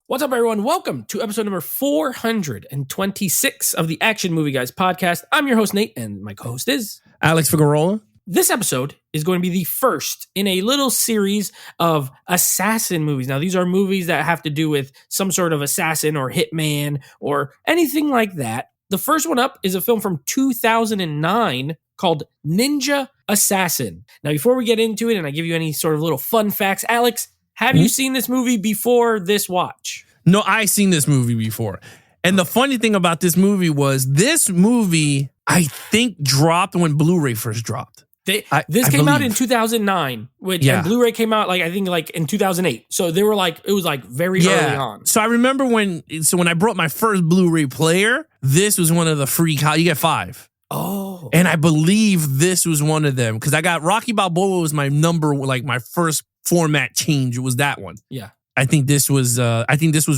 What's up, everyone? Welcome to episode number 426 of the Action Movie Guys podcast. I'm your host, Nate, and my co-host is Alex Figueroa. This episode is going to be the first in a little series of assassin movies. Now, these are movies that have to do with some sort of assassin or hitman or anything like that. The first one up is a film from 2009 called Ninja Assassin. Now, before we get into it and I give you any sort of little fun facts, Alex, have you seen this movie before this watch? No, I seen this movie before. And the funny thing about this movie was this movie, I think, dropped when Blu-ray first dropped. This came out in 2009, and Blu-ray came out in 2008. So they were it was very early on. So I remember when I brought my first Blu-ray player, this was one of the free, you get 5. Oh. And I believe this was one of them because I got Rocky Balboa was my number, my first format change. It was that one. Yeah. I think this was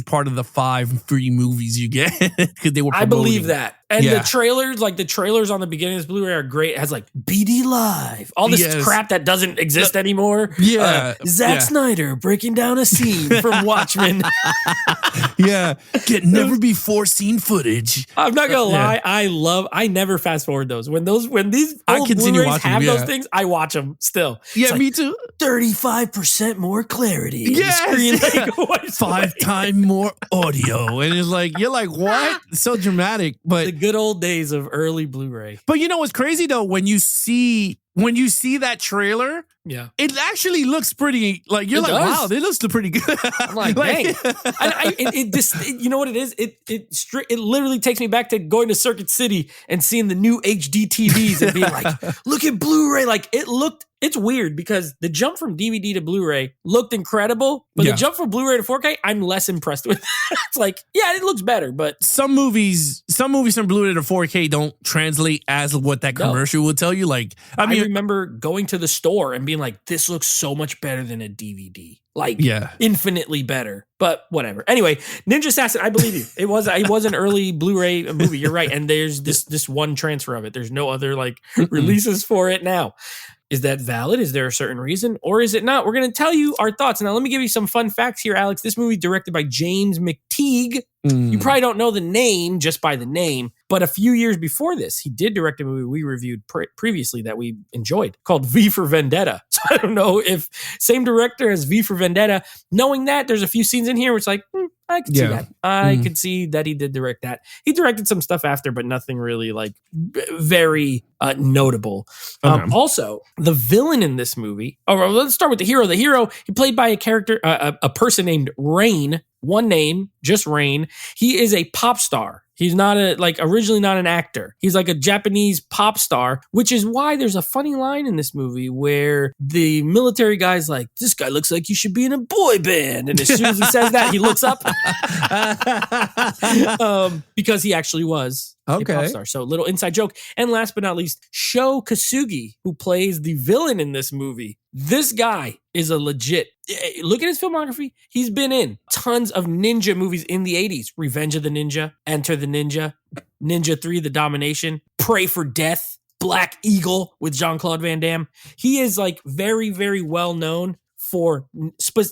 part of the 5 free movies you get because they were promoting. I believe that. And the trailers on the beginning of this Blu-ray are great. It has BD Live, all this crap that doesn't exist anymore. Yeah. Zack Snyder breaking down a scene from Watchmen. Yeah. Get never before seen footage. I'm not gonna lie, I never fast forward those. When these old Blu-rays have those things, I watch them still. Yeah, me too. 35% more clarity. Yes. 5 times more audio. And it's you're what? So dramatic. But the good old days of early Blu-ray. But you know what's crazy though? When you see that trailer, it actually looks pretty. Wow, it looks pretty good. I'm dang. You know what it is? It literally takes me back to going to Circuit City and seeing the new HD TVs and being look at Blu-ray. It's weird because the jump from DVD to Blu-ray looked incredible, but the jump from Blu-ray to 4K, I'm less impressed with. It's it looks better, but some movies from Blu-ray to 4K don't translate as what that commercial will tell you. I remember going to the store and being this looks so much better than a DVD. Infinitely better. But whatever. Anyway, Ninja Assassin, I believe you. It was an early Blu-ray movie. You're right. And there's this one transfer of it. There's no other releases for it now. Is that valid? Is there a certain reason? Or is it not? We're going to tell you our thoughts. Now, let me give you some fun facts here, Alex. This movie directed by James McTeague. You probably don't know the name just by the name, but a few years before this, he did direct a movie we reviewed previously that we enjoyed called V for Vendetta. So I don't know if same director as V for Vendetta. Knowing that, there's a few scenes in here where it's I could see that. I could see that he did direct that. He directed some stuff after, but nothing really very notable. Also, the villain in this movie. Let's start with the hero. The hero, he played by a character, a person named Rain. One name, just Rain. He is a pop star. He's not originally not an actor. He's a Japanese pop star, which is why there's a funny line in this movie where the military guy's this guy looks like you should be in a boy band. And as soon as he says that, he looks up because he actually was a pop star. So little inside joke. And last but not least, Sho Kosugi, who plays the villain in this movie. This guy is a legit, look at his filmography. He's been in tons of ninja movies in the 80s. Revenge of the Ninja, Enter the Ninja, Ninja 3, The Domination, Pray for Death, Black Eagle with Jean-Claude Van Damme. He is very, very well known for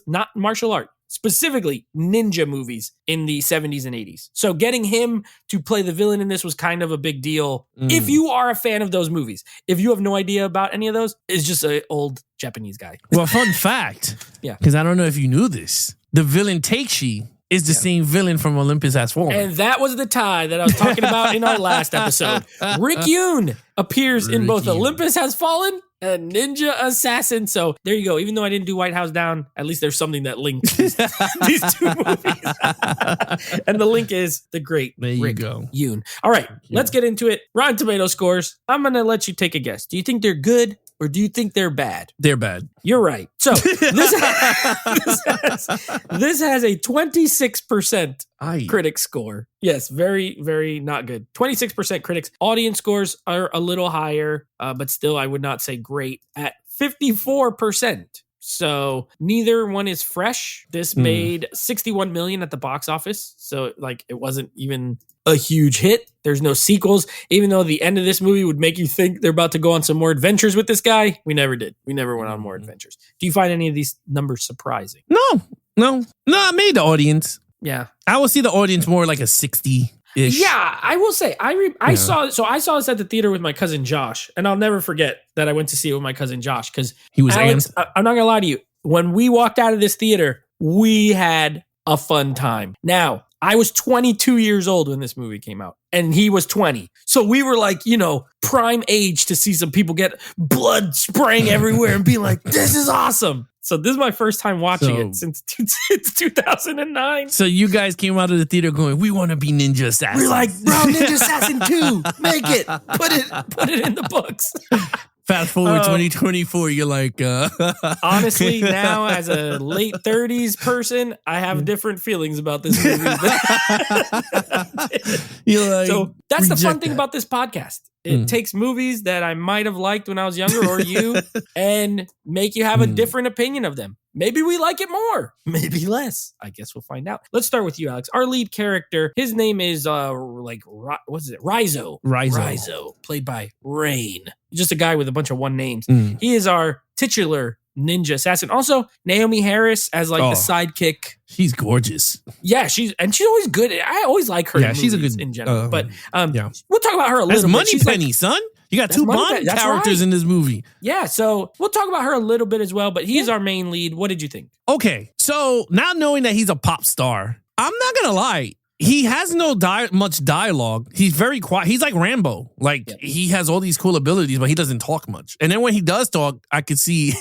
not martial art, specifically ninja movies in the 70s and 80s. So getting him to play the villain in this was kind of a big deal. If you are a fan of those movies. If you have no idea about any of those, it's just an old Japanese guy. Well, fun fact. Because I don't know if you knew this. The villain Takeishi is the same villain from Olympus Has Fallen. And that was the tie that I was talking about in our last episode. Rick Yoon appears in both Olympus Has Fallen and Ninja Assassin. So there you go. Even though I didn't do White House Down, at least there's something that links these 2 movies. And the link is the great Rick Yoon. All right, let's get into it. Rotten Tomato scores. I'm going to let you take a guess. Do you think they're good? Or do you think they're bad? They're bad. You're right. So this has a 26% critic score. Yes, very, very not good. 26% critics. Audience scores are a little higher, but still I would not say great at 54%. So neither one is fresh. This made $61 million at the box office. So it wasn't even a huge hit. There's no sequels, even though the end of this movie would make you think they're about to go on some more adventures with this guy. We never did. We never went on more adventures. Do you find any of these numbers surprising? No, I made the audience. Yeah. I will see the audience more like a 60-ish. Yeah, I will say I saw this at the theater with my cousin Josh, and I'll never forget that I went to see it with my cousin Josh because he was Alex. I'm not gonna lie to you. When we walked out of this theater, we had a fun time. Now, I was 22 years old when this movie came out, and he was 20. So we were like, prime age to see some people get blood spraying everywhere and be like, this is awesome. So this is my first time watching it since 2009. So you guys came out of the theater going, we want to be Ninja Assassins. We're like, bro, Ninja Assassin 2, make it. Put it in the books. Fast forward 2024, you're like... honestly, now as a late 30s person, I have different feelings about this movie. You're like, so that's the fun thing about this podcast. It takes movies that I might have liked when I was younger or you and make you have a different opinion of them. Maybe we like it more, maybe less. I guess we'll find out. Let's start with you, Alex. Our lead character, his name is Rizzo. Rizzo, played by Rain. Just a guy with a bunch of one names. He is our titular ninja assassin. Also, Naomi Harris as the sidekick. She's gorgeous. Yeah, she's always good. I always like her. Yeah, she's a good in general. But we'll talk about her a little bit. That's Moneypenny, son. You got two Bond characters in this movie. Yeah, so we'll talk about her a little bit as well, but he's our main lead. What did you think? Okay, so now knowing that he's a pop star, I'm not going to lie. He has no much dialogue. He's very quiet. He's like Rambo. He has all these cool abilities, but he doesn't talk much. And then when he does talk, I could see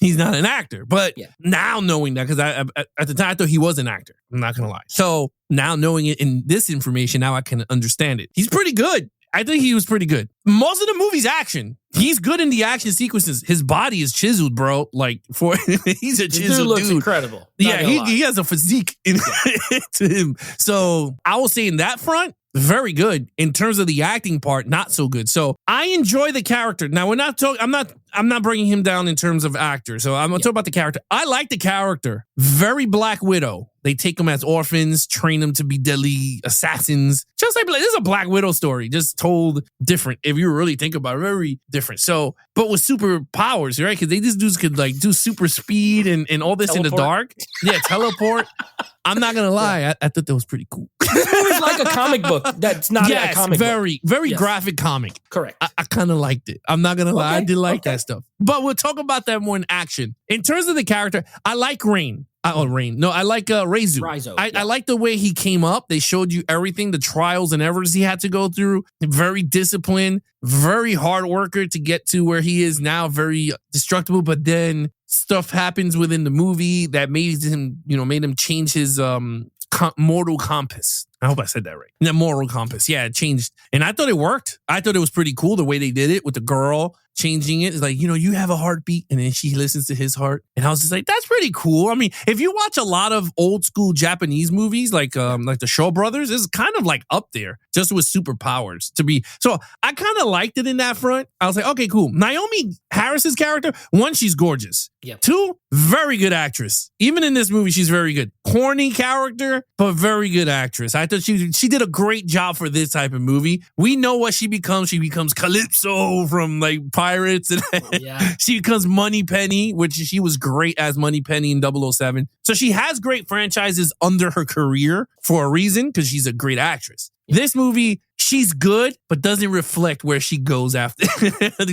he's not an actor. But now knowing that, because at the time I thought he was an actor. I'm not going to lie. So now knowing it in this information, now I can understand it. He's pretty good. I think he was pretty good. Most of the movie's action. He's good in the action sequences. His body is chiseled, bro. He's a chiseled dude. Looks incredible. Yeah, he has a physique to him. So I will say in that front, very good. In terms of the acting part, not so good. So I enjoy the character. Now we're not talking. I'm not bringing him down in terms of actor. So I'm gonna talk about the character. I like the character. Very Black Widow. They take them as orphans, train them to be deadly assassins. Just like this is a Black Widow story, just told different. If you really think about it, very different. So, but with superpowers, right? Because these dudes could do super speed and all this teleport in the dark. Yeah, teleport. I'm not gonna lie, I thought that was pretty cool. It was like a comic book. That's not a comic book. Very yes. graphic comic. Correct. I kind of liked it. I'm not gonna lie, I did like that stuff. But we'll talk about that more in action. In terms of the character, I like Rain. Rain. No, I like Rizzo. I like the way he came up. They showed you everything, the trials and errors he had to go through. Very disciplined, very hard worker to get to where he is now, very destructible. But then stuff happens within the movie that made him change his moral compass. I hope I said that right. The moral compass. Yeah, it changed. And I thought it worked. I thought it was pretty cool the way they did it with the girl changing it. It's like, you have a heartbeat. And then she listens to his heart. And I was just like, that's pretty cool. I mean, if you watch a lot of old school Japanese movies, like the Shaw Brothers, it's kind of like up there just with superpowers to be. So I kind of liked it in that front. I was like, okay, cool. Naomi Harris's character, one, she's gorgeous. Yep. Two, very good actress. Even in this movie, she's very good. Corny character, but very good actress. I thought she did a great job for this type of movie. We know what she becomes. She becomes Calypso from Pirates. And she becomes Moneypenny, which she was great as Moneypenny in 007. So she has great franchises under her career for a reason, because she's a great actress. This movie, she's good, but doesn't reflect where she goes after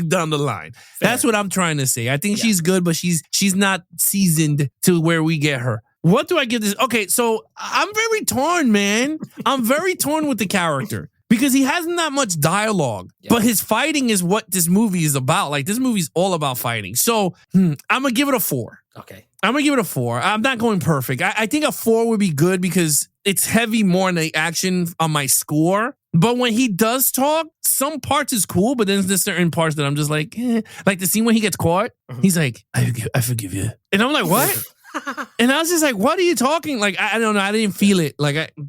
down the line. Fair. That's what I'm trying to say. I think she's good, but she's not seasoned to where we get her. What do I give this? Okay, so I'm very torn, man. I'm very torn with the character because he hasn't that much dialogue, but his fighting is what this movie is about. This movie's all about fighting. So I'm going to give it a 4. Okay. I'm going to give it a 4. I'm not going perfect. I think a 4 would be good because it's heavy more in the action on my score. But when he does talk, some parts is cool, but then there's certain parts that I'm just like, like the scene when he gets caught. He's like, I forgive you. And I'm like, what? And I was just like, what are you talking? I don't know. I didn't feel it.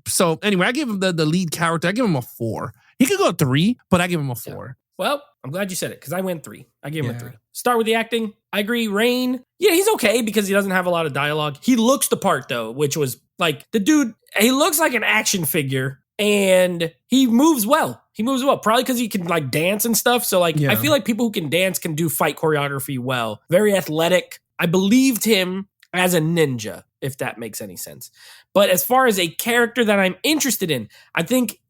So anyway, I give him the lead character. I give him a 4. He could go 3, but I give him a 4. Yeah. Well, I'm glad you said it because I went 3. I gave him a 3. Start with the acting. I agree. Rain. Yeah, he's okay because he doesn't have a lot of dialogue. He looks the part though, which was the dude, he looks like an action figure and he moves well. Probably because he can dance and stuff. So I feel like people who can dance can do fight choreography well. Very athletic. I believed him as a ninja. if that makes any sense. But as far as a character that I'm interested in, I think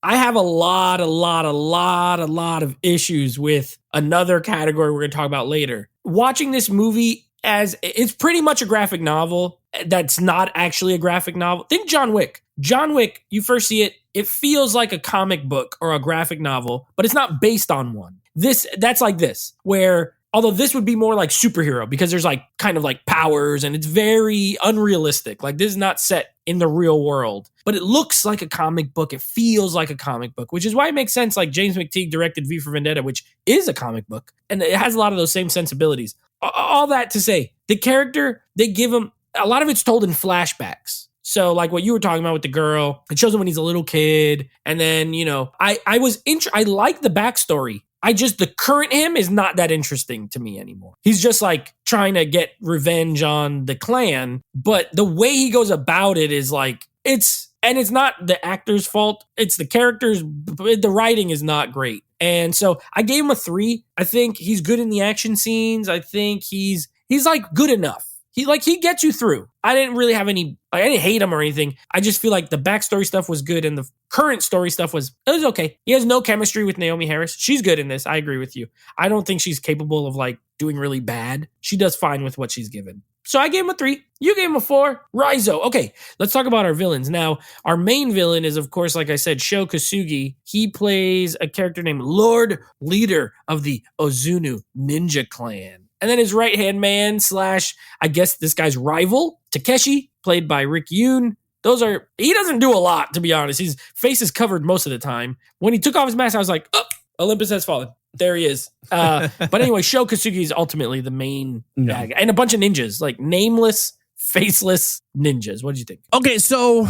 I have a lot of issues with another category we're going to talk about later. Watching this movie as it's pretty much a graphic novel that's not actually a graphic novel. Think John Wick. John Wick, you first see it, it feels like a comic book or a graphic novel, but it's not based on one. That's like this, where although this would be more like superhero because there's like kind of like powers and it's very unrealistic. Like this is not set in the real world, but it looks like a comic book. It feels like a comic book, which is why it makes sense. Like James McTeague directed V for Vendetta, which is a comic book and it has a lot of those same sensibilities. All that to say, the character, they give him, a lot of it's told in flashbacks. So like what you were talking about with the girl, it shows him when he's a little kid. And then, I like the backstory. The current him is not that interesting to me anymore. He's just like trying to get revenge on the clan. But the way he goes about it is like, it's not the actor's fault. It's the character's, the writing is not great. And so I gave him a 3. I think he's good in the action scenes. I think he's like good enough. He gets you through. I didn't really have I didn't hate him or anything. I just feel like the backstory stuff was good and the current story stuff was okay. He has no chemistry with Naomi Harris. She's good in this. I agree with you. I don't think she's capable of like doing really bad. She does fine with what she's given. So I gave him a 3. You gave him a 4. Raizo. Okay, let's talk about our villains. Now, our main villain is, of course, like I said, Sho Kosugi. He plays a character named Lord Leader of the Ozunu Ninja Clan. And then his right-hand man / I guess this guy's rival, Takeshi, played by Rick Yoon. He doesn't do a lot, to be honest. His face is covered most of the time. When he took off his mask, I was like, oh, Olympus has fallen. There he is. But anyway, Sho Kosugi is ultimately the main bad guy. And a bunch of ninjas, like nameless, faceless ninjas. What did you think? Okay, so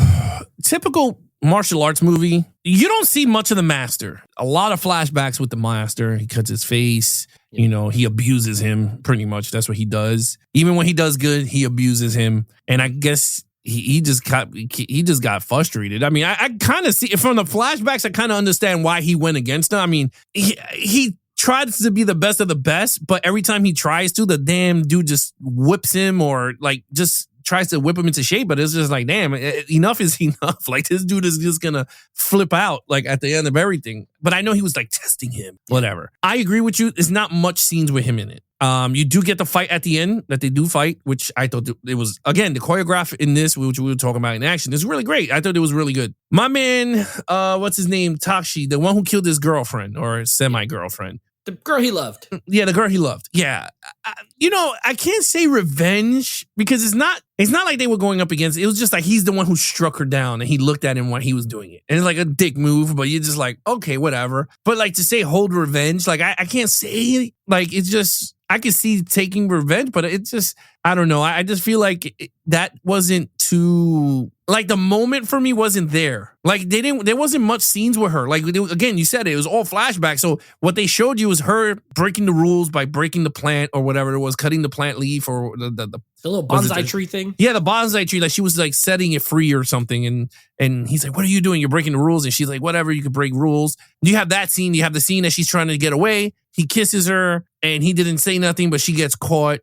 typical martial arts movie, you don't see much of the master. A lot of flashbacks with the master. He cuts his face. He abuses him pretty much. That's what he does. Even when he does good, he abuses him. And I guess he just got frustrated. I mean, I kind of see from the flashbacks. I kind of understand why he went against him. I mean, he tries to be the best of the best, but every time he tries to, the damn dude just whips him or like just tries to whip him into shape. But it's just like, damn, enough is enough. Like this dude is just gonna flip out like at the end of everything. But I know he was like testing him, whatever. I agree with you. There's not much scenes with him in it. You do get the fight at the end that they do fight, which I thought it was, again, the choreograph in this, which we were talking about in action, is really great. I thought it was really good. My man, what's his name? Tashi, the one who killed his girlfriend or semi-girlfriend. The girl he loved. Yeah, the girl he loved. Yeah. I can't say revenge because it's not like they were going up against it. It was just like he's the one who struck her down and he looked at him while he was doing it. And it's like a dick move, but you're just like, okay, whatever. But like to say hold revenge, like I can't say, like it's just, I can see taking revenge, but it's just, I don't know. I just feel like that wasn't too, like the moment for me wasn't there. Like there wasn't much scenes with her. Like again, you said it was all flashback. So what they showed you was her breaking the rules by breaking the plant or whatever it was, cutting the plant leaf or the little bonsai tree thing. Yeah, the bonsai tree. Like she was like setting it free or something. And he's like, what are you doing? You're breaking the rules. And she's like, whatever, you can break rules. You have that scene. You have the scene that she's trying to get away. He kisses her and he didn't say nothing, but she gets caught.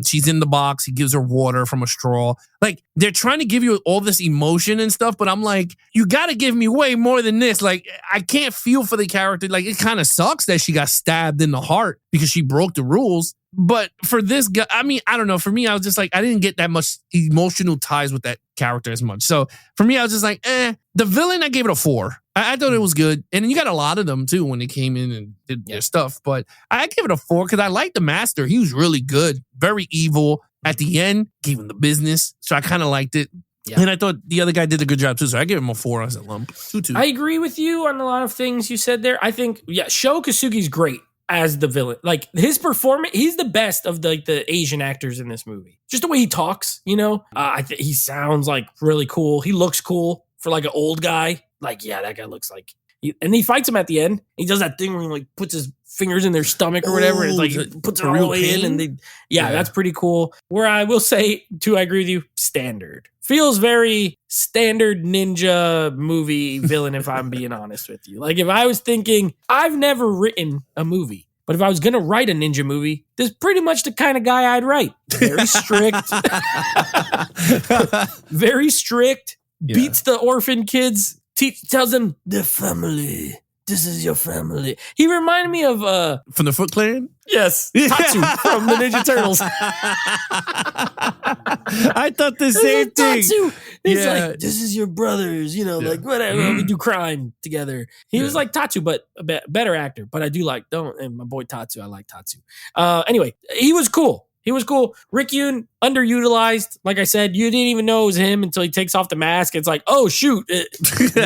She's in the box. He gives her water from a straw. Like they're trying to give you all this emotion and stuff, but I'm like, you got to give me way more than this. Like I can't feel for the character. Like it kind of sucks that she got stabbed in the heart because she broke the rules. But for this guy, I mean, I don't know. For me, I was just like, I didn't get that much emotional ties with that character as much. So for me, I was just like, The villain, I gave it a 4. I thought it was good. And you got a lot of them, too, when they came in and did their stuff. But I gave it a 4 because I liked the master. He was really good. Very evil. At the end, gave him the business. So I kind of liked it. Yeah. And I thought the other guy did a good job, too. So I gave him a 4 as a lump. 2-2. I agree with you on a lot of things you said there. I think, Sho Kosugi's great as the villain. Like, his performance, he's the best of the Asian actors in this movie. Just the way he talks, you know? He sounds, like, really cool. He looks cool for, like, an old guy. Like, yeah, that guy looks like... And he fights him at the end. He does that thing where he, like, puts his fingers in their stomach or whatever. And it's like, he puts it all the way in. And that's pretty cool. Where I will say, too, I agree with you, standard. Feels very standard ninja movie villain, if I'm being honest with you. Like, if I was thinking, I've never written a movie, But if I was going to write a ninja movie, this is pretty much the kind of guy I'd write. Very strict. Very strict. Yeah. Beats the orphan kids. Tells them, the family. This is your family. He reminded me of... from the Foot Clan? Yes. Tatsu from the Ninja Turtles. I thought the same thing. Tatsu. He's like, this is your brothers. Like, whatever. We do crime together. He was like Tatsu, but a better actor. But I do like... And my boy Tatsu, I like Tatsu. Anyway, he was cool. Rick Yoon, underutilized. Like I said, you didn't even know it was him until he takes off the mask. It's like, oh, shoot.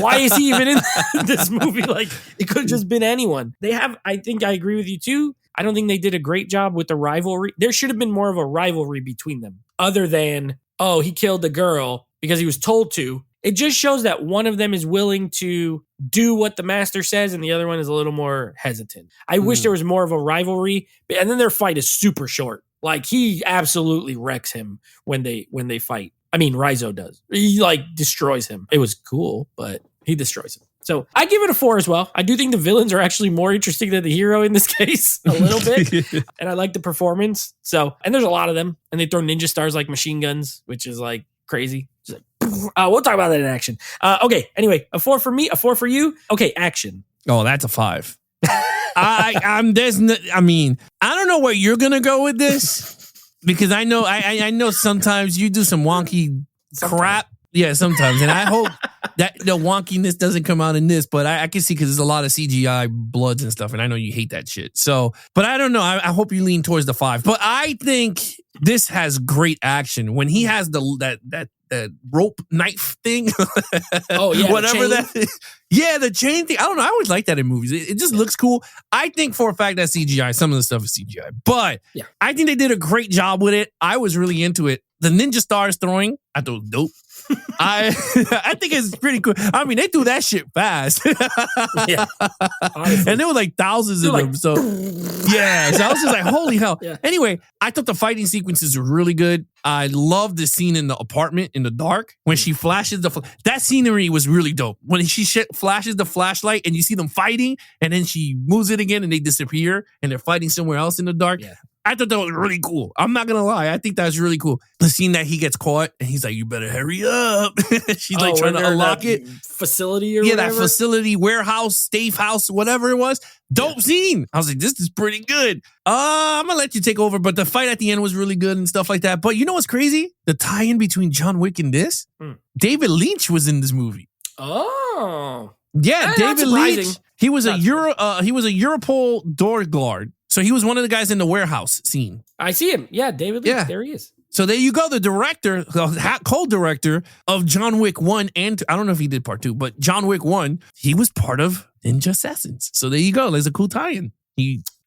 Why is he even in this movie? Like, it could have just been anyone. I think I agree with you too. I don't think they did a great job with the rivalry. There should have been more of a rivalry between them other than, oh, he killed the girl because he was told to. It just shows that one of them is willing to do what the master says and the other one is a little more hesitant. I wish there was more of a rivalry. And then their fight is super short. Like, he absolutely wrecks him when they fight. I mean, Raizo does. He, destroys him. It was cool, but he destroys him. So I give it a 4 as well. I do think the villains are actually more interesting than the hero in this case, a little bit. And I like the performance. So, and there's a lot of them. And they throw ninja stars like machine guns, which is crazy. Just we'll talk about that in action. Okay, anyway, a 4 for me, a 4 for you. Okay, action. Oh, that's a 5. I don't know where you're gonna go with this because I know sometimes you do some wonky crap. Yeah, sometimes, and I hope that the wonkiness doesn't come out in this. But I can see because there's a lot of CGI bloods and stuff, and I know you hate that shit. So, but I don't know. I hope you lean towards the 5. But I think this has great action when he has that rope knife thing. Oh yeah, whatever that is. Yeah, the chain thing. I don't know. I always like that in movies. It just looks cool. I think for a fact that CGI, some of the stuff is CGI, but I think they did a great job with it. I was really into it. The ninja stars throwing, I thought it was dope. I think it's pretty cool. I mean, they do that shit fast. Yeah, and there were thousands of them. So yeah, so I was just like, holy hell. Yeah. Anyway, I thought the fighting sequences were really good. I love the scene in the apartment in the dark when she flashes that scenery was really dope. When she flashes the flashlight and you see them fighting and then she moves it again and they disappear and they're fighting somewhere else in the dark. Yeah. I thought that was really cool. I'm not going to lie. I think that's really cool. The scene that he gets caught and he's like, you better hurry up. She's trying to unlock it. Facility or whatever? That facility, warehouse, safe house, whatever it was. Dope scene. I was like, this is pretty good. I'm going to let you take over. But the fight at the end was really good and stuff like that. But you know what's crazy? The tie-in between John Wick and this? David Lynch was in this movie. Oh. Yeah, David Lynch. He was a Europol door guard. So he was one of the guys in the warehouse scene. I see him. Yeah, David Lynch. Yeah. There he is. So there you go. The director, the co-director of John Wick 1 and I don't know if he did part 2, but John Wick 1, he was part of Ninja Assassins. So there you go. There's a cool tie-in.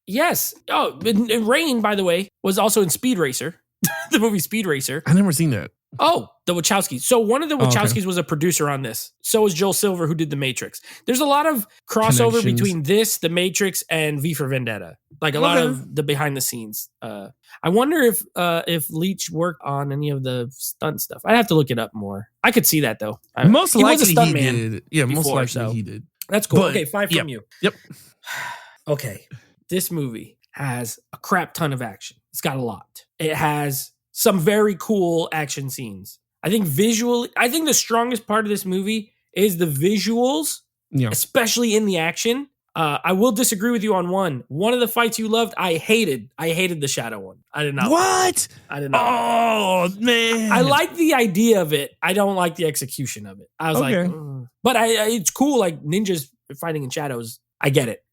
Yes. Oh, and Rain, by the way, was also in Speed Racer, the movie Speed Racer. I've never seen that. Oh, the Wachowskis. So one of the Wachowskis was a producer on this. So was Joel Silver, who did The Matrix. There's a lot of crossover between this, The Matrix, and V for Vendetta. Like a lot of the behind the scenes. I wonder if Leach worked on any of the stunt stuff. I'd have to look it up more. I could see that though. Most likely he did. Yeah, most likely he did. That's cool. But, okay, 5 from you. Yep. Okay, this movie has a crap ton of action. It's got a lot. It has some very cool action scenes. I think the strongest part of this movie is the visuals, especially in the action. I will disagree with you on one. One of the fights you loved, I hated. I hated the shadow one. I did not. What? I did not. Oh, man. I like the idea of it. I don't like the execution of it. I was like, but it's cool. Like ninjas fighting in shadows. I get it.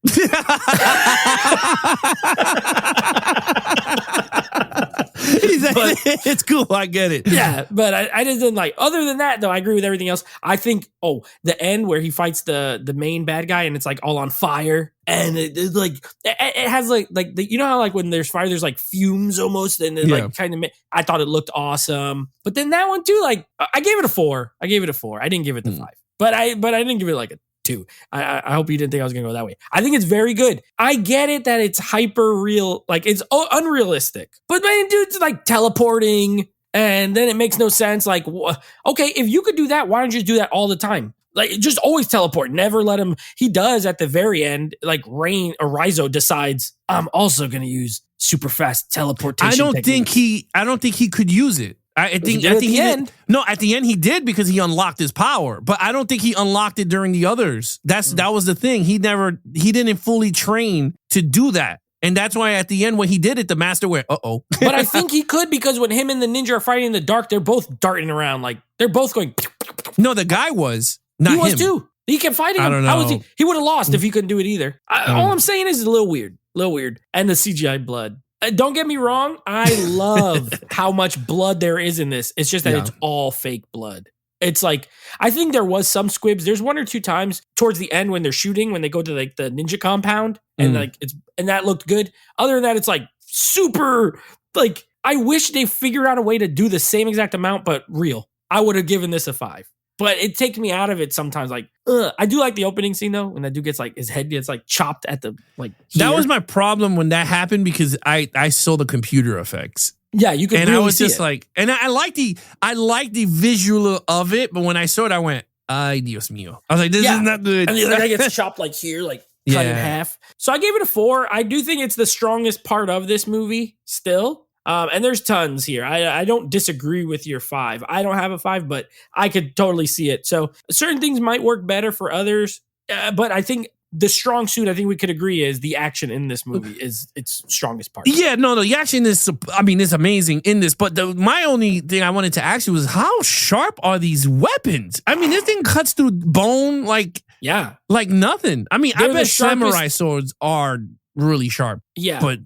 It's cool. I get it. Yeah, but I didn't like. Other than that, though, I agree with everything else. I think. Oh, the end where he fights the main bad guy and it's like all on fire, and it has like you know how like when there's fire, there's like fumes almost, and it like kind of. I thought it looked awesome, but then that one too, like I gave it a 4. I didn't give it the 5, but I didn't give it like a 2. I hope you didn't think I was going to go that way. I think it's very good. I get it that it's hyper real, like it's unrealistic. But man, dude's like teleporting and then it makes no sense. Like, okay, if you could do that, why don't you just do that all the time? Like, just always teleport. Never let him. He does at the very end, like Raizo decides, I'm also going to use super fast teleportation. I don't think he could use it. I think at the end. No, at the end he did because he unlocked his power, but I don't think he unlocked it during the others. That was the thing. He didn't fully train to do that. And that's why at the end when he did it, the master went, uh-oh. But I think he could, because when him and the ninja are fighting in the dark, they're both darting around. Like, they're both going. No, the guy was. Not he was him. too. He kept fighting him. I don't know. He would have lost if he couldn't do it either. All I'm saying is it's a little weird. And the CGI blood. Don't get me wrong. I love how much blood there is in this. It's just that it's all fake blood. It's like, I think there was some squibs. There's one or two times towards the end when they're shooting, when they go to like the ninja compound, and and that looked good. Other than that, it's like super, like, I wish they figured out a way to do the same exact amount, but real. I would have given this a 5. But it takes me out of it sometimes. Like, I do like the opening scene though, when that dude gets like his head gets like chopped at the like. Here. That was my problem when that happened, because I saw the computer effects. Yeah, you could. And really I was see just it. like, and I like the visual of it, but when I saw it, I went, "Ay, Dios mío!" I was like, "This is not good." And the other guy gets chopped like here, like cut in half. So I gave it a 4. I do think it's the strongest part of this movie still. And there's tons here. I don't disagree with your 5. I don't have a 5, but I could totally see it. So certain things might work better for others. But I think the strong suit, I think we could agree, is the action in this movie is its strongest part. Yeah, no, the action is, it's amazing in this. But my only thing I wanted to ask you was, how sharp are these weapons? I mean, this thing cuts through bone like nothing. I mean, I bet samurai swords are really sharp. Yeah. But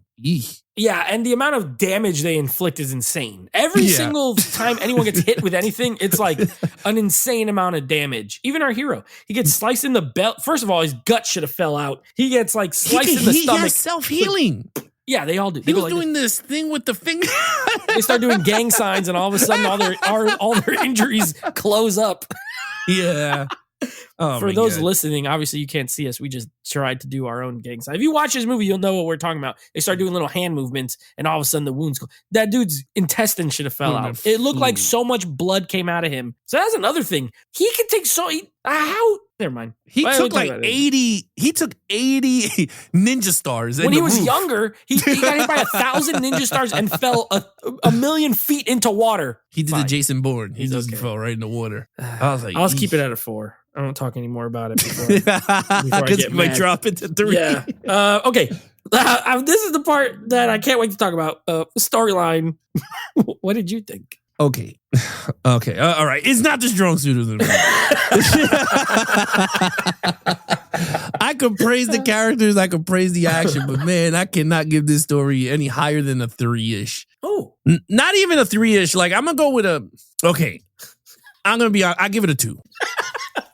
yeah, and the amount of damage they inflict is insane. Every single time anyone gets hit with anything, it's like an insane amount of damage. Even our hero, he gets sliced in the belt. First of all, his gut should have fell out. He gets like sliced in the stomach. He has self-healing. Yeah, they all do. He was doing this thing with the finger. They start doing gang signs, and all of a sudden, all their injuries close up. Yeah. Oh, for those listening, obviously you can't see us. We just tried to do our own gang sign. If you watch this movie, you'll know what we're talking about. They start doing little hand movements, and all of a sudden the wounds go. That dude's intestine should have fell out. It looked like so much blood came out of him. So that's another thing. He could take how? Never mind. He took like 80. He took 80 ninja stars when he was younger. He got hit by 1,000 ninja stars and fell a million feet into water. He did the Jason Bourne. He just fell right in the water. I was like, I'll keep it at a 4. I won't talk anymore about it before I get might drop it to 3. Yeah. Okay. This is the part that I can't wait to talk about. Storyline. What did you think? Okay. All right. It's not the strong suit of the movie. I could praise the characters. I could praise the action, but man, I cannot give this story any higher than a 3-ish. Oh, not even a 3-ish. Like, I'm gonna go with I'll give it a 2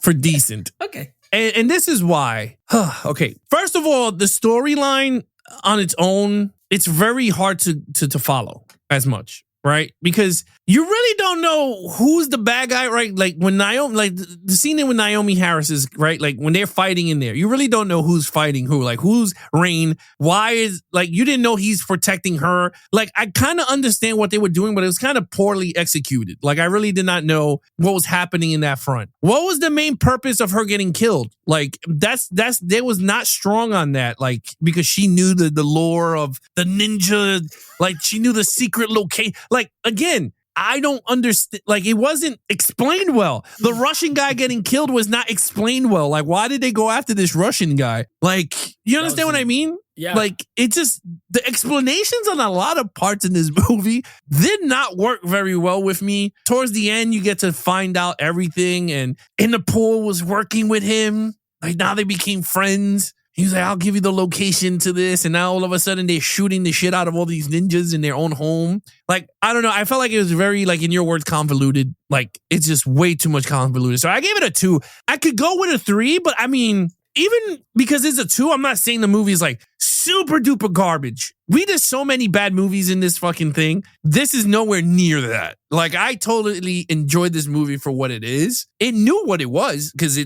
for decent. Okay. And this is why. Okay. First of all, the storyline on its own, it's very hard to follow as much. Right? Because you really don't know who's the bad guy, right? Like when Naomi, like the scene in with Naomi Harris is, right? Like when they're fighting in there, you really don't know who's fighting who. Like who's Rain? Why is, like, you didn't know he's protecting her. Like I kind of understand what they were doing, but it was kind of poorly executed. Like I really did not know what was happening in that front. What was the main purpose of her getting killed? Like they was not strong on that. Like because she knew the lore of the ninja. Like she knew the secret location. Like again, I don't understand. Like it wasn't explained well. The Russian guy getting killed was not explained well. Like why did they go after this Russian guy? Like you understand what I mean? Yeah. Like it just, the explanations on a lot of parts in this movie did not work very well with me. Towards the end, you get to find out everything, and Interpol was working with him. Like now they became friends. He was like, I'll give you the location to this. And now all of a sudden they're shooting the shit out of all these ninjas in their own home. Like, I don't know. I felt like it was very, like, in your words, convoluted. Like, it's just way too much convoluted. So I gave it a 2. I could go with a 3, but I mean, even because it's a 2, I'm not saying the movie is like super duper garbage. We did so many bad movies in this fucking thing. This is nowhere near that. Like, I totally enjoyed this movie for what it is. It knew what it was because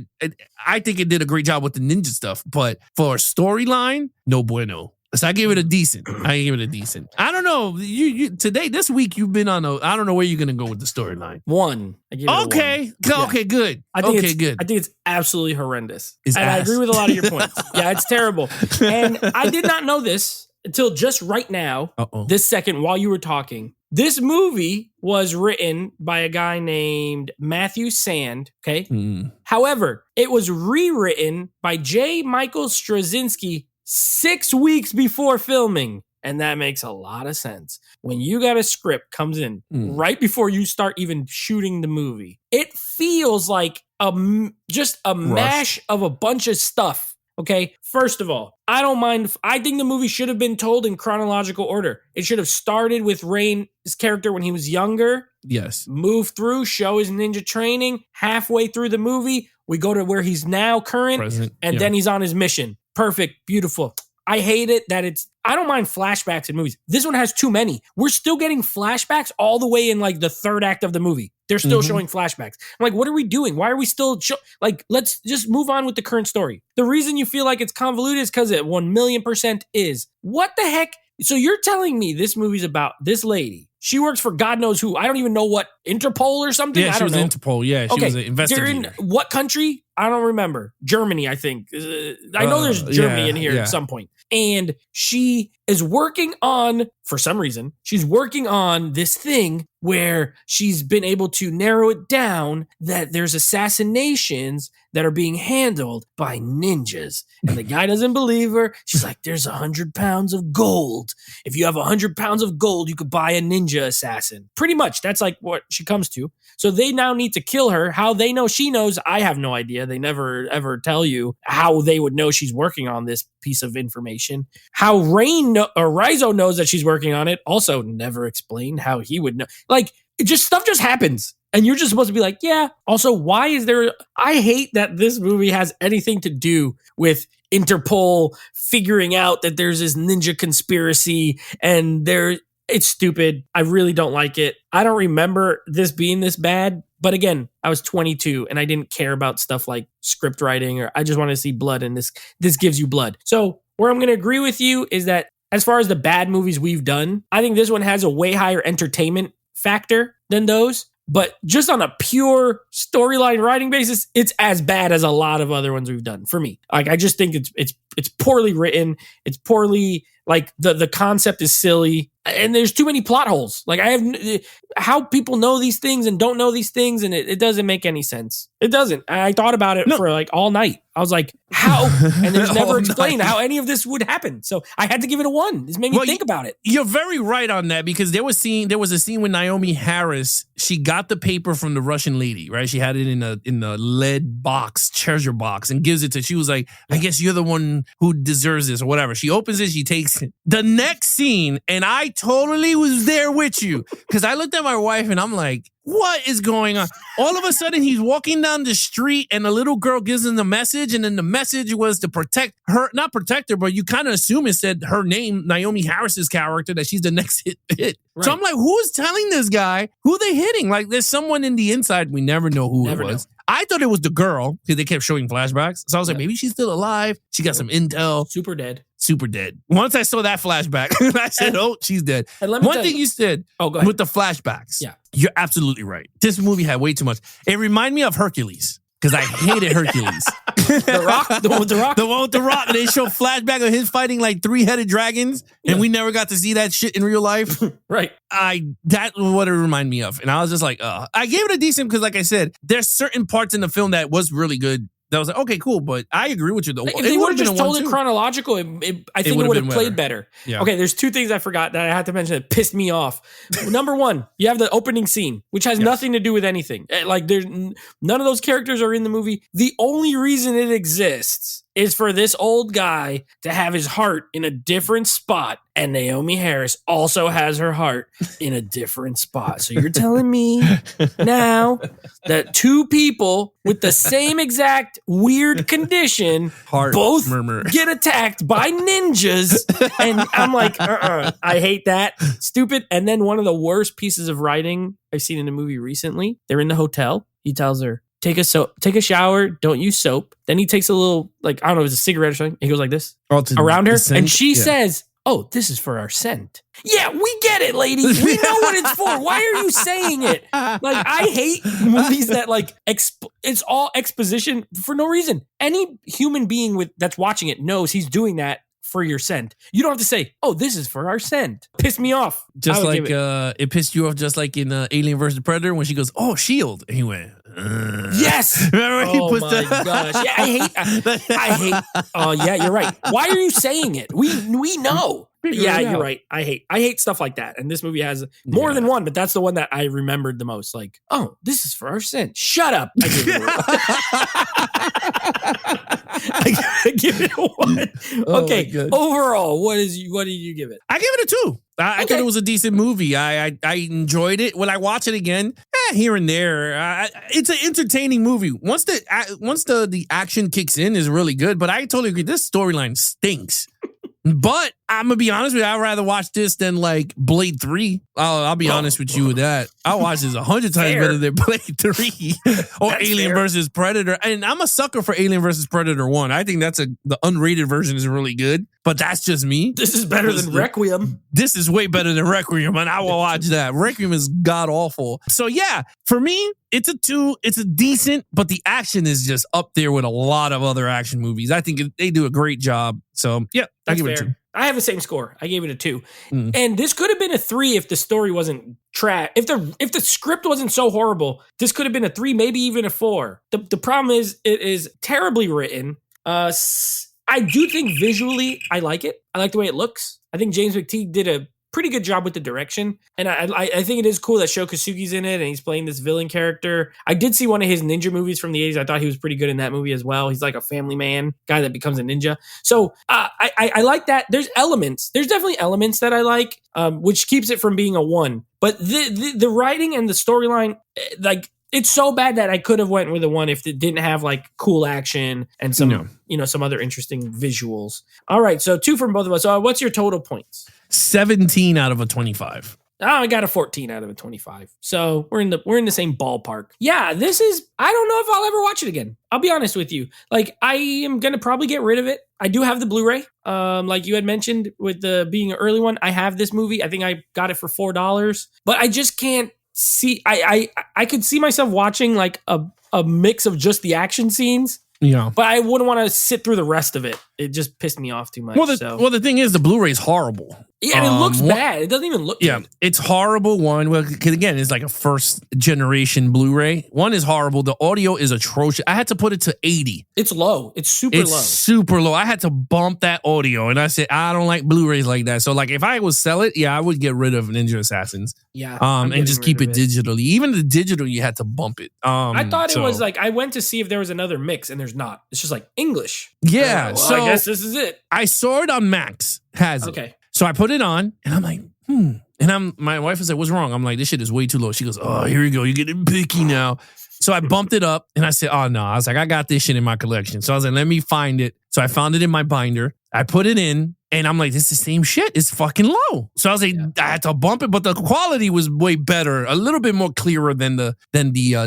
I think it did a great job with the ninja stuff. But for a storyline, no bueno. So I gave it a decent. I don't know. You today, this week, you've been on I don't know where you're going to go with the storyline. 1. I gave it okay. A 1. Okay, good. I think it's absolutely horrendous. I agree with a lot of your points. Yeah, it's terrible. And I did not know this until just right now, this second, while you were talking. This movie was written by a guy named Matthew Sand, okay? However, it was rewritten by J. Michael Straczynski 6 weeks before filming. And that makes a lot of sense. When you got a script comes in right before you start even shooting the movie, it feels like just a mash of a bunch of stuff. Okay, first of all, I don't mind. I think the movie should have been told in chronological order. It should have started with Rain's character when he was younger. Yes. Move through, show his ninja training. Halfway through the movie, we go to where he's now current, and then he's on his mission. Perfect, beautiful. I hate it that I don't mind flashbacks in movies. This one has too many. We're still getting flashbacks all the way in like the third act of the movie. They're still showing flashbacks. I'm like, what are we doing? Why are we still let's just move on with the current story. The reason you feel like it's convoluted is because it 1,000,000% is. What the heck? So you're telling me this movie's about this lady. She works for God knows who. I don't even know what, Interpol or something? Yeah, she was Interpol. Yeah, she was an investigator. They're in what country? I don't remember. Germany, I think. I know there's Germany in here at some point. And she is working on, for some reason, she's working on this thing where she's been able to narrow it down that there's assassinations that are being handled by ninjas. And the guy doesn't believe her. She's like, there's 100 pounds of gold. If you have 100 pounds of gold, you could buy a ninja assassin. Pretty much. That's like what she comes to. So they now need to kill her. How they know she knows, I have no idea. They never ever tell you how they would know she's working on this piece of information. How Rizzo knows that she's working on it, also never explained how he would know. Like, stuff just happens. And you're just supposed to be like, yeah. Also, why is there... I hate that this movie has anything to do with Interpol figuring out that there's this ninja conspiracy and it's stupid. I really don't like it. I don't remember this being this bad. But again, I was 22 and I didn't care about stuff like script writing, or I just wanted to see blood, and this gives you blood. So where I'm going to agree with you is that as far as the bad movies we've done, I think this one has a way higher entertainment factor than those. But just on a pure storyline writing basis, it's as bad as a lot of other ones we've done for me. Like, I just think it's poorly written. It's poorly, like, the concept is silly, and there's too many plot holes. Like, how people know these things and don't know these things, and it doesn't make any sense. It doesn't. I thought about it for like all night. I was like, how? And there's never explained how any of this would happen. So I had to give it a 1. This made me think about it. You're very right on that, because there was a scene with Naomi Harris. She got the paper from the Russian lady, right? She had it in the lead box, treasure box, and gives it to. She was like, I guess you're the one who deserves this, or whatever. She opens it, she takes it. The next scene, and I totally was there with you, because I looked at my wife and I'm like, what is going on? All of a sudden, he's walking down the street and a little girl gives him the message. And then the message was to protect her, not protect her, but you kind of assume it said her name, Naomi Harris's character, that she's the next hit. Right. So I'm like, who is telling this guy who they hitting? Like, there's someone in the inside. We never know who it was. I thought it was the girl, because they kept showing flashbacks. So I was like, maybe she's still alive. She got some intel. Super dead. Once I saw that flashback, I said, oh, she's dead. One thing you said with the flashbacks. Yeah. You're absolutely right. This movie had way too much. It reminded me of Hercules, because I hated Hercules. The Rock? The one with The Rock? The one with The Rock. They show flashback of his fighting like 3-headed dragons, and we never got to see that shit in real life. Right. That was what it reminded me of. And I was just like, I gave it a decent, because like I said, there's certain parts in the film that was really good. That was like, okay, cool, but I agree with you though. If they would have just told it chronological, I think it would have played better. Yeah. Okay, there's 2 things I forgot that I had to mention that pissed me off. Number 1, you have the opening scene, which has nothing to do with anything. Like, there's none of those characters are in the movie. The only reason it exists is for this old guy to have his heart in a different spot, and Naomi Harris also has her heart in a different spot. So you're telling me now that 2 people with the same exact weird condition both get attacked by ninjas, and I'm like, I hate that. Stupid. And then one of the worst pieces of writing I've seen in a movie recently, they're in the hotel. He tells her, take a shower, don't use soap. Then he takes a little, like, I don't know, it's a cigarette or something. He goes like this around her. And she says, oh, this is for our scent. Yeah, we get it, lady. We know what it's for. Why are you saying it? Like, I hate movies that, like, it's all exposition for no reason. Any human being that's watching it knows he's doing that for your scent. You don't have to say, oh, this is for our scent. Piss me off. Just like it pissed you off, just like in Alien vs. Predator when she goes, oh, shield. And he went, yes. Remember he puts gosh. Yeah, I hate. Oh, yeah, you're right. Why are you saying it? We know. Yeah, you're right. I hate stuff like that. And this movie has more than one, but that's the one that I remembered the most. Like, oh, this is for our scent. Shut up. I give it a 1. Okay, overall, what did you give it? I give it a 2. I thought it was a decent movie. I enjoyed it. When I watch it again, here and there, it's an entertaining movie. Once the action kicks in, is really good. But I totally agree. This storyline stinks. But I'm going to be honest with you. I'd rather watch this than like Blade 3. I'll be honest with you with that. I'll watch this 100 times better than Blade 3 or that's Alien vs. Predator. And I'm a sucker for Alien vs. Predator 1. I think the unrated version is really good. But that's just me. This is better than Requiem. This is way better than Requiem, and I will watch that. Requiem is god awful. So yeah, for me, it's a 2. It's a decent, but the action is just up there with a lot of other action movies. I think they do a great job. So yeah, I give it a 2. I have the same score. I gave it a 2. And this could have been a 3 if the story wasn't trash. If the script wasn't so horrible, this could have been a 3, maybe even a 4. The problem is it is terribly written. I do think visually I like it. I like the way it looks. I think James McTeague did a pretty good job with the direction. And I think it is cool that Sho Kosugi's in it and he's playing this villain character. I did see one of his ninja movies from the 80s. I thought he was pretty good in that movie as well. He's like a family man guy that becomes a ninja. So I like that. There's definitely elements that I like, which keeps it from being a 1. But the writing and the storyline, like, it's so bad that I could have went with a 1 if it didn't have like cool action and some, some other interesting visuals. All right. So 2 from both of us. What's your total points? 17 out of a 25. Oh, I got a 14 out of a 25. So we're in the same ballpark. Yeah, this is, I don't know if I'll ever watch it again. I'll be honest with you. Like, I am going to probably get rid of it. I do have the Blu-ray. Like you had mentioned with the being an early one, I have this movie. I think I got it for $4, but I just can't see. I could see myself watching like a mix of just the action scenes. Yeah. But I wouldn't want to sit through the rest of it. It just pissed me off too much. Well, the thing is, the Blu-ray is horrible. Yeah, and it looks bad. It doesn't even look good. It's horrible. One, well, because again, it's like a first generation Blu-ray. One is horrible. The audio is atrocious. I had to put it to 80. It's low. It's super low. Super low. I had to bump that audio, and I said, I don't like Blu-rays like that. So, like, if I would sell it, I would get rid of Ninja Assassins. Yeah. And just keep it digitally. Even the digital, you had to bump it. I thought it was like, I went to see if there was another mix, and there's not. It's just like English. Yeah. So I guess this is it. I saw it on Max. Okay. So I put it on, and I'm like, And my wife was like, what's wrong? I'm like, this shit is way too low. She goes, oh, here we go. You're getting picky now. So I bumped it up, and I said, oh, no. I was like, I got this shit in my collection. So I was like, let me find it. So I found it in my binder. I put it in, and I'm like, this is the same shit. It's fucking low. So I was like, I had to bump it, but the quality was way better, a little bit more clearer than the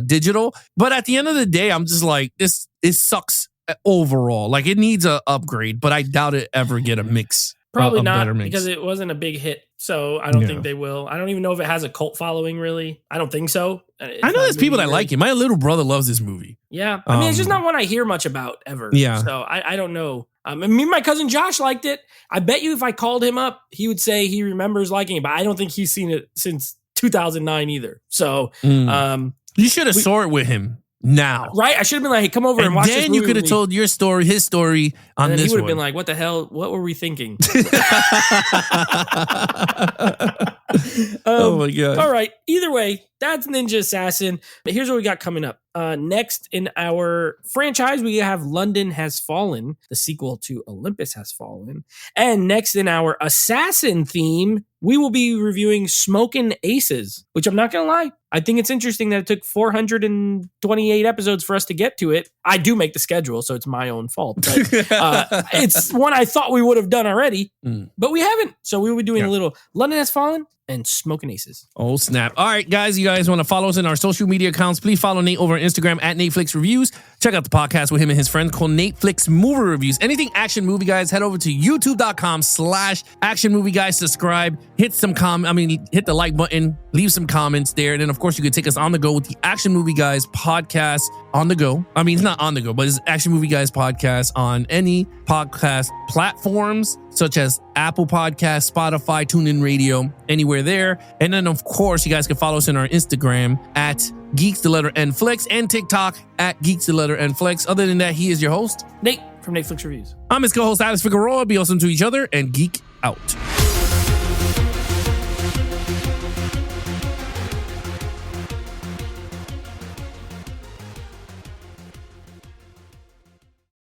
digital. But at the end of the day, I'm just like, it sucks overall. Like, it needs an upgrade, but I doubt it ever get a mix. Probably not, because it wasn't a big hit. So I don't think they will. I don't even know if it has a cult following, really. I don't think so. I know there's people that like it. My little brother loves this movie. Yeah. I mean, it's just not one I hear much about ever. Yeah. So I don't know. Me and my cousin Josh liked it. I bet you if I called him up, he would say he remembers liking it, but I don't think he's seen it since 2009 either. So you should have saw it with him. Now, right? I should have been like, hey, come over and watch this movie. Then you could have told your story, his story on this one. He would have been like, what the hell? What were we thinking? Oh my God. All right. Either way, that's Ninja Assassin. But here's what we got coming up. Next in our franchise, we have London Has Fallen, the sequel to Olympus Has Fallen. And next in our assassin theme, we will be reviewing Smokin' Aces, which I'm not going to lie. I think it's interesting that it took 428 episodes for us to get to it. I do make the schedule, so it's my own fault. But, it's one I thought we would have done already, but we haven't. So we will be doing a little London Has Fallen and smoking aces. Oh, snap. All right, guys, you guys want to follow us in our social media accounts, please follow Nate over on Instagram at Nateflix Reviews. Check out the podcast with him and his friends called Nateflix Movie Reviews. Anything action movie, guys, head over to youtube.com/action movie guys. Subscribe, hit the like button, leave some comments there. And then, of course, you can take us on the go with the Action Movie Guys podcast on the go. I mean, it's not on the go, but it's Action Movie Guys podcast on any podcast platforms such as Apple Podcasts, Spotify, TuneIn Radio, anywhere there. And then, of course, you guys can follow us in our Instagram at Geeks the letter N Flicks and TikTok at Geeks the letter N Flicks. Other than that, he is your host, Nate from Netflix Reviews. I'm his co-host, Alex Figueroa. Be awesome to each other and geek out.